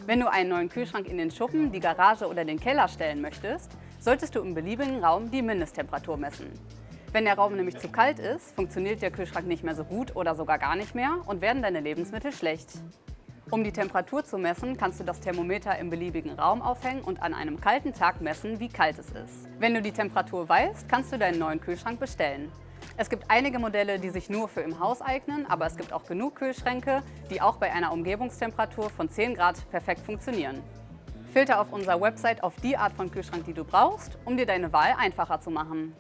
Wenn du einen neuen Kühlschrank in den Schuppen, die Garage oder den Keller stellen möchtest, solltest du im beliebigen Raum die Mindesttemperatur messen. Wenn der Raum nämlich zu kalt ist, funktioniert der Kühlschrank nicht mehr so gut oder sogar gar nicht mehr und werden deine Lebensmittel schlecht. Um die Temperatur zu messen, kannst du das Thermometer im beliebigen Raum aufhängen und an einem kalten Tag messen, wie kalt es ist. Wenn du die Temperatur weißt, kannst du deinen neuen Kühlschrank bestellen. Es gibt einige Modelle, die sich nur für im Haus eignen, aber es gibt auch genug Kühlschränke, die auch bei einer Umgebungstemperatur von 10 Grad perfekt funktionieren. Filter auf unserer Website auf die Art von Kühlschrank, die du brauchst, um dir deine Wahl einfacher zu machen.